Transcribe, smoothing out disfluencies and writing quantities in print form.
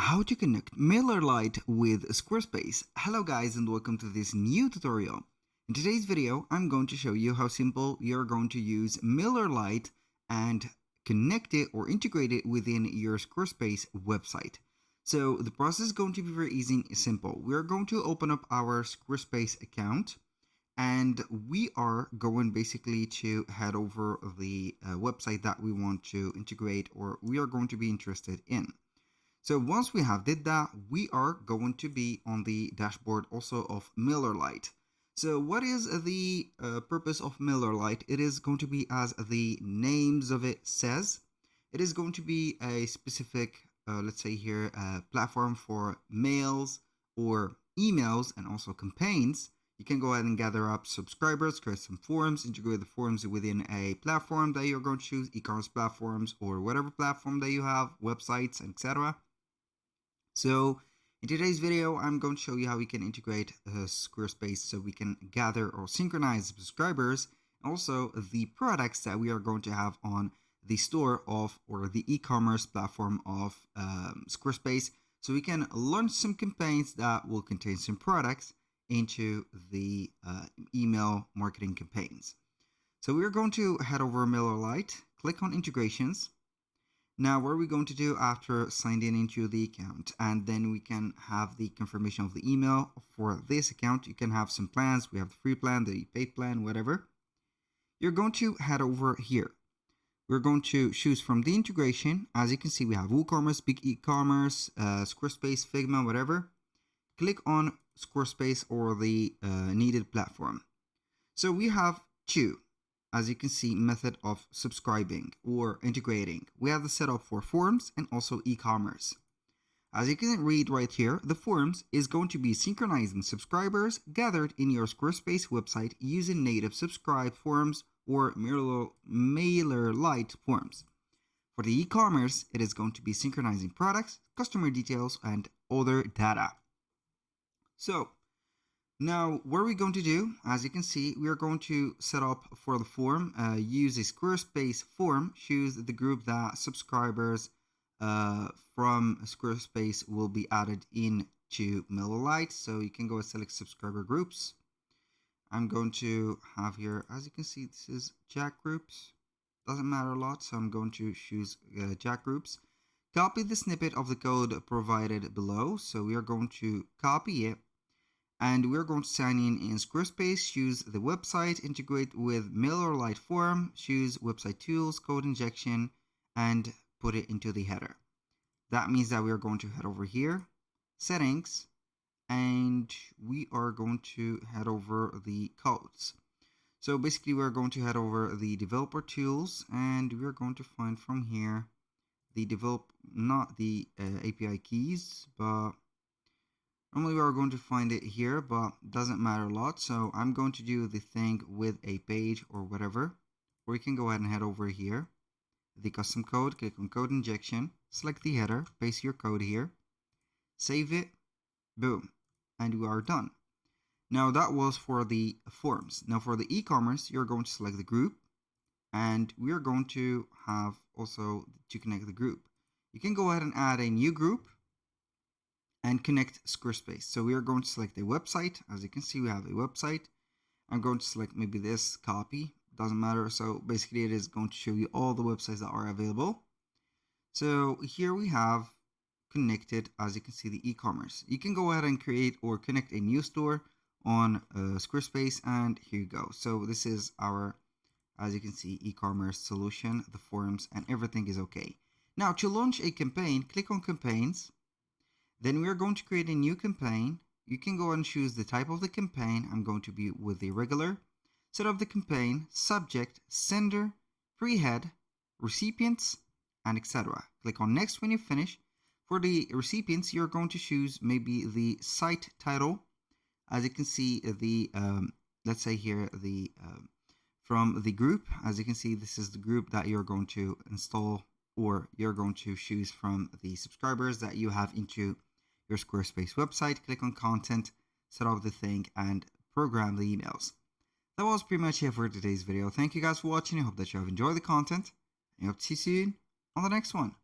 How to connect Mailerlite with Squarespace. Hello guys and welcome to this new tutorial. In today's video, I'm going to show you how simple you're going to use Mailerlite and connect it or integrate it within your Squarespace website. So the process is going to be very easy and simple. We're going to open up our Squarespace account and we are going basically to head over the website that we want to integrate or we are going to be interested in. So once we have did that, we are going to be on the dashboard also of Mailerlite. So what is the purpose of Mailerlite? It is going to be, as the names of it says, it is going to be a specific, let's say here, platform for mails or emails and also campaigns. You can go ahead and gather up subscribers, create some forums, integrate the forums within a platform that you're going to choose, e-commerce platforms or whatever platform that you have, websites, etc. So in today's video, I'm going to show you how we can integrate Squarespace so we can gather or synchronize subscribers, and also the products that we are going to have on the store of or the e-commerce platform of Squarespace, so we can launch some campaigns that will contain some products into the email marketing campaigns. So we're going to head over Mailerlite, click on integrations. Now, what are we going to do after signed in into the account? And then we can have the confirmation of the email for this account. You can have some plans. We have the free plan, the paid plan, whatever. You're going to head over here. We're going to choose from the integration. As you can see, we have WooCommerce, Big E-commerce, Squarespace, Figma, whatever. Click on Squarespace or the needed platform. So we have two. As you can see, method of subscribing or integrating. We have the setup for forums and also e-commerce. As you can read right here, the forums is going to be synchronizing subscribers gathered in your Squarespace website using native subscribe forms or Mailerlite forms. For the e-commerce, it is going to be synchronizing products, customer details, and other data. So now, what are we going to do? As you can see, we are going to set up for the form, use a Squarespace form, choose the group that subscribers from Squarespace will be added into Mailerlite. So you can go and select subscriber groups. I'm going to have here, as you can see, this is Jack groups. Doesn't matter a lot, so I'm going to choose Jack groups. Copy the snippet of the code provided below. So we are going to copy it. And we're going to sign in Squarespace, choose the website, integrate with Mailerlite form, choose website tools, code injection, and put it into the header. That means that we're going to head over here, settings, and we are going to head over the codes. So basically we're going to head over the developer tools, and we're going to find from here the not the API keys, but normally we are going to find it here, but doesn't matter a lot. So I'm going to do the thing with a page or whatever. Or you can go ahead and head over here. The custom code, click on code injection, select the header, paste your code here, save it, boom, and we are done. Now that was for the forms. Now for the e-commerce, you're going to select the group, and we are going to have also to connect the group. You can go ahead and add a new group and connect Squarespace. So we are going to select a website. As you can see, we have a website. I'm going to select maybe this, copy, doesn't matter. So basically it is going to show you all the websites that are available. So here we have connected, as you can see, the e-commerce. You can go ahead and create or connect a new store on Squarespace, and here you go. So this is our, as you can see, e-commerce solution, the forums, and everything is okay. Now to launch a campaign, click on campaigns. Then we are going to create a new campaign. You can go and choose the type of the campaign. I'm going to be with the regular. Set up the campaign, subject, sender, free head, recipients, and etc. Click on next when you finish. For the recipients, you're going to choose maybe the site title. As you can see, the let's say here the from the group. As you can see, this is the group that you're going to install, or you're going to choose from the subscribers that you have into your Squarespace website. Click on content, set up the thing, and program the emails. That was pretty much it for today's video. Thank you guys for watching. I hope that you have enjoyed the content. I hope to see you soon on the next one.